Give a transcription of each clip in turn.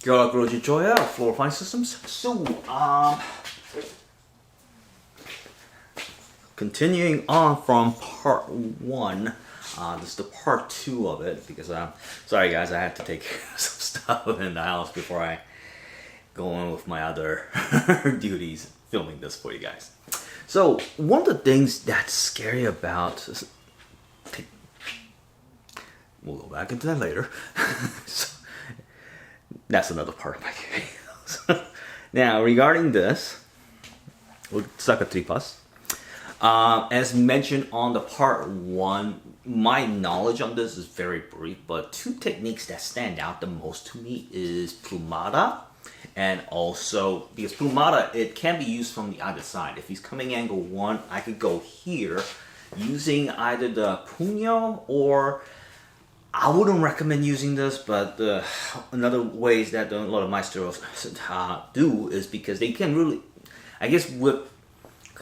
Guro Jee Choi of Floro Fine Systems. So, continuing on from part 1, this is the part 2 of it because sorry guys, I had to take some stuff in the house before I go on with my other duties filming this for you guys. So, one of the things that's scary about, we'll go back into that later. So, that's another part of my video. Now, regarding this, with Saca Tripas, as mentioned on the part 1, my knowledge on this is very brief, but 2 techniques that stand out the most to me is plumada, and also, because plumada, it can be used from the other side. If he's coming angle 1, I could go here using either the puño, or I wouldn't recommend using this, but another ways that a lot of maestros do is because they can really, I guess,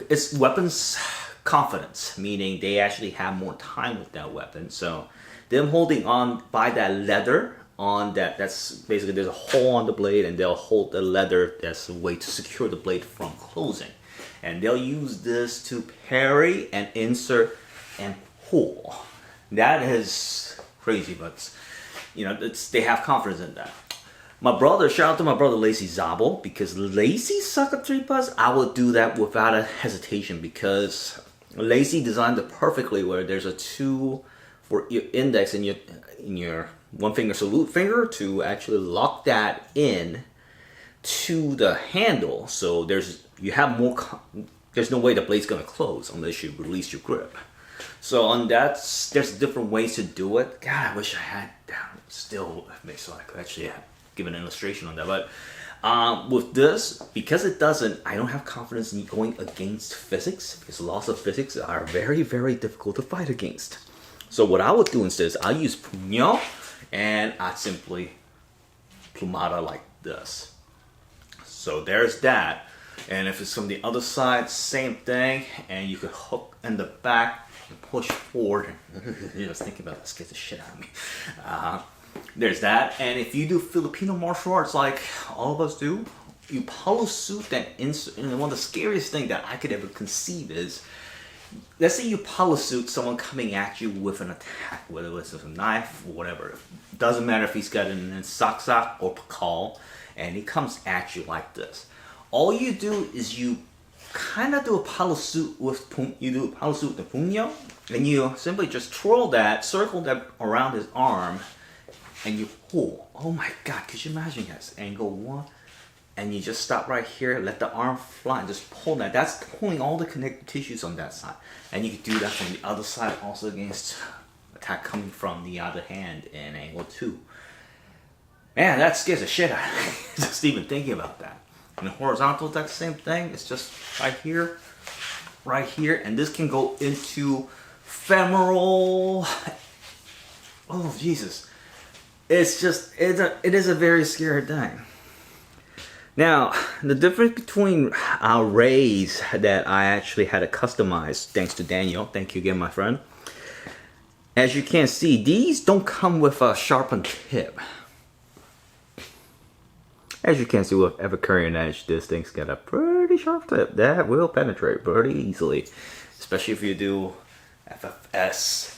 it's weapons confidence, meaning they actually have more time with that weapon. So them holding on by that leather on that's basically, there's a hole on the blade, and they'll hold the leather as a way to secure the blade from closing. And they'll use this to parry and insert and pull. That is crazy, but you know, they have confidence in that. My brother, shout out to my brother Lacy Zabo, because Lacy Saca Tripas, I would do that without a hesitation, because Lacy designed it perfectly where there's a 2 for your index and your one finger salute finger to actually lock that in to the handle. So there's no way the blade's gonna close unless you release your grip. So on that, there's different ways to do it. God, I wish I had still so I could actually give an illustration on that. But with this, because it doesn't, I don't have confidence in going against physics, because laws of physics are very, very difficult to fight against. So what I would do instead is I use puño, and I simply plumada like this. So there's that. And if it's from the other side, same thing, and you could hook in the back and push forward. Just thinking about that scares the shit out of me. There's that. And if you do Filipino martial arts like all of us do, you palo suit that insert. And one of the scariest things that I could ever conceive is, let's say you palo suit someone coming at you with an attack, whether it's a knife or whatever. It doesn't matter if he's got an saksak or pakal, and he comes at you like this. All you do is you kind of do a palo suit with the puño, and you simply just twirl that, circle that around his arm, and you pull. Oh my God, could you imagine, guys? Angle 1, and you just stop right here, let the arm fly, and just pull that. That's pulling all the connective tissues on that side. And you can do that from the other side also against attack coming from the other hand in angle 2. Man, that scares the shit out of me, just even thinking about that. And the horizontal, that's the same thing. It's just right here, and this can go into femoral. Oh Jesus! It's just it is a very scary thing. Now, the difference between our rays that I actually had to customize, thanks to Daniel. Thank you again, my friend. As you can see, these don't come with a sharpened tip. As you can see with Epicurean edge, this thing's got a pretty sharp tip that will penetrate pretty easily, especially if you do FFS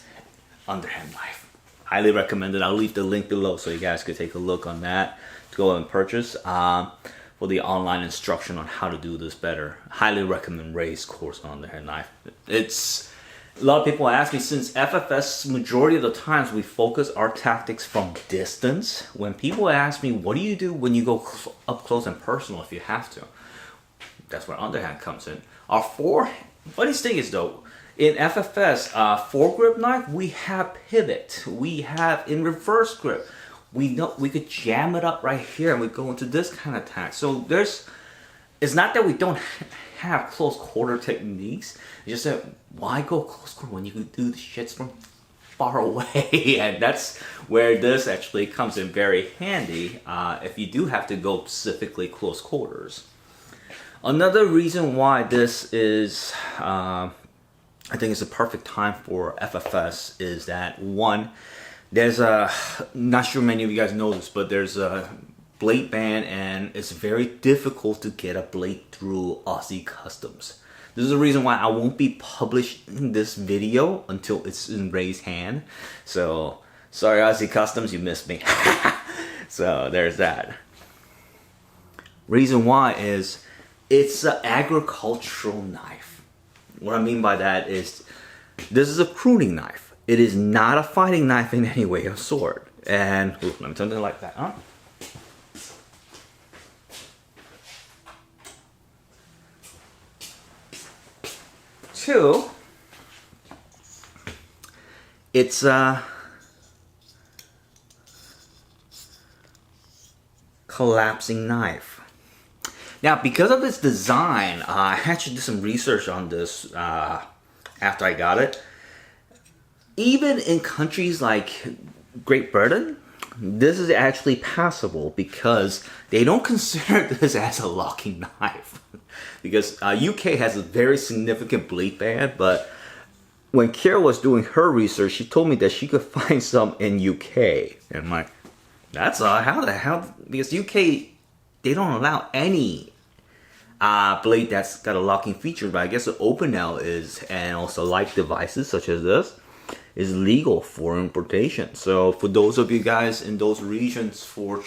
Underhand knife. Highly recommend it. I'll leave the link below so you guys could take a look on that to go and purchase for the online instruction on how to do this better. Highly recommend Ray's course on Underhand knife. It's a lot of people ask me, since FFS, majority of the times we focus our tactics from distance. When people ask me, what do you do when you go up close and personal if you have to? That's where underhand comes in. Our funniest thing is though, in FFS, foregrip knife, we have pivot. We have in reverse grip. We know we could jam it up right here and we go into this kind of attack. So it's not that we don't have close quarter techniques. It's just that why go close quarter when you can do the shits from far away? And that's where this actually comes in very handy if you do have to go specifically close quarters. Another reason why this is, I think it's a perfect time for FFS is that, one, there's a, not sure many of you guys know this, but there's a blade band, and it's very difficult to get a blade through Aussie Customs. This is the reason why I won't be publishing this video until it's in Ray's hand. So, sorry Aussie Customs, you missed me. So, there's that. Reason why is, it's an agricultural knife. What I mean by that is, this is a pruning knife. It is not a fighting knife in any way or sort. And, let me turn it like that, huh? Two, it's a collapsing knife. Now, because of its design, I actually did some research on this after I got it. Even in countries like Great Britain, this is actually passable because they don't consider this as a locking knife. Because UK has a very significant blade band, but when Kira was doing her research, she told me that she could find some in UK. And I'm like, that's how the hell? Because UK, they don't allow any blade that's got a locking feature, but I guess the Whanau is, and also like devices such as this, is legal for importation. So for those of you guys in those regions for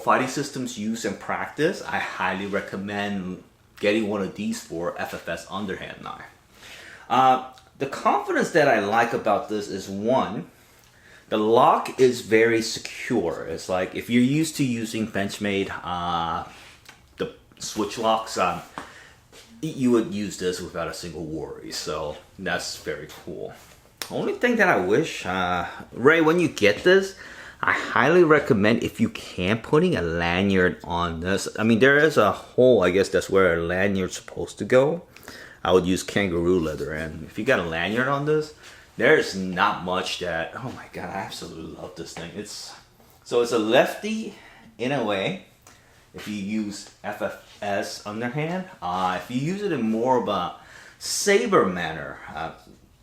fighting systems use and practice, I highly recommend getting one of these for FFS Underhand knife. The confidence that I like about this is, one, the lock is very secure. It's like if you're used to using Benchmade, the switch locks, you would use this without a single worry. So that's very cool. Only thing that I wish, Ray, when you get this, I highly recommend, if you can, putting a lanyard on this. I mean, there is a hole, I guess that's where a lanyard's supposed to go. I would use kangaroo leather, and if you got a lanyard on this, there's not much that, oh my god, I absolutely love this thing. So it's a lefty in a way, if you use FFS Underhand. If you use it in more of a saber manner,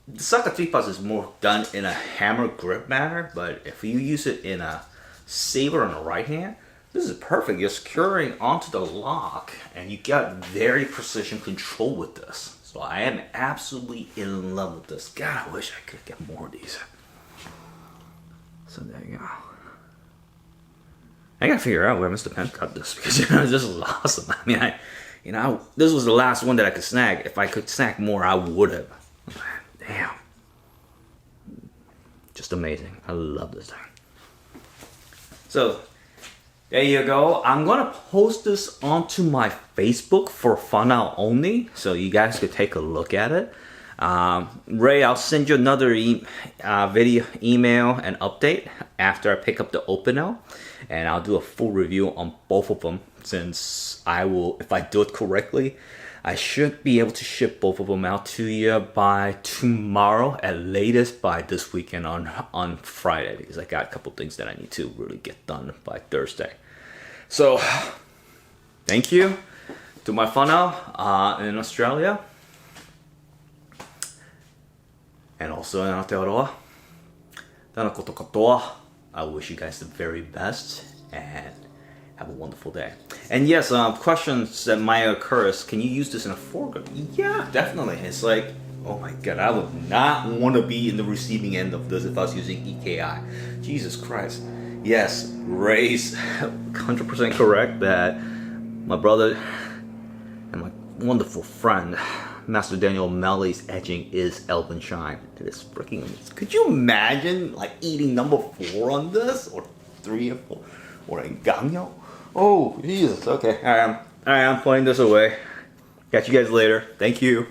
the Saca Tripas is more done in a hammer grip manner, but if you use it in a saber on the right hand, this is perfect. You're securing onto the lock, and you got very precision control with this. So I am absolutely in love with this. God, I wish I could get more of these. So there you go. I gotta figure out where Mr. Penn got this, because this is awesome. I mean, this was the last one that I could snag. If I could snag more, I would have. Damn. Just amazing. I love this thing. So, there you go. I'm going to post this onto my Facebook for Whanau only, so you guys could take a look at it. Ray, I'll send you another video, email, and update after I pick up the Whanau, and I'll do a full review on both of them, since I will, if I do it correctly, I should be able to ship both of them out to you by tomorrow, at latest by this weekend on Friday, because I got a couple things that I need to really get done by Thursday. So, thank you to my Whanau in Australia, and also in Aotearoa. Tena Katoa. I wish you guys the very best, and have a wonderful day. And yes, questions that might occur is, can you use this in a foregrip? Yeah, definitely. It's like, oh my god, I would not want to be in the receiving end of this if I was using EKI. Jesus Christ. Yes, Ray's 100% correct that my brother and my wonderful friend, Master Daniel Melly's etching is Elven Shine. It is freaking amazing. Could you imagine like eating number 4 on this? Or 3 or 4? Or a Gangyo? Oh, Jesus. Okay. Alright, I'm putting this away. Catch you guys later. Thank you.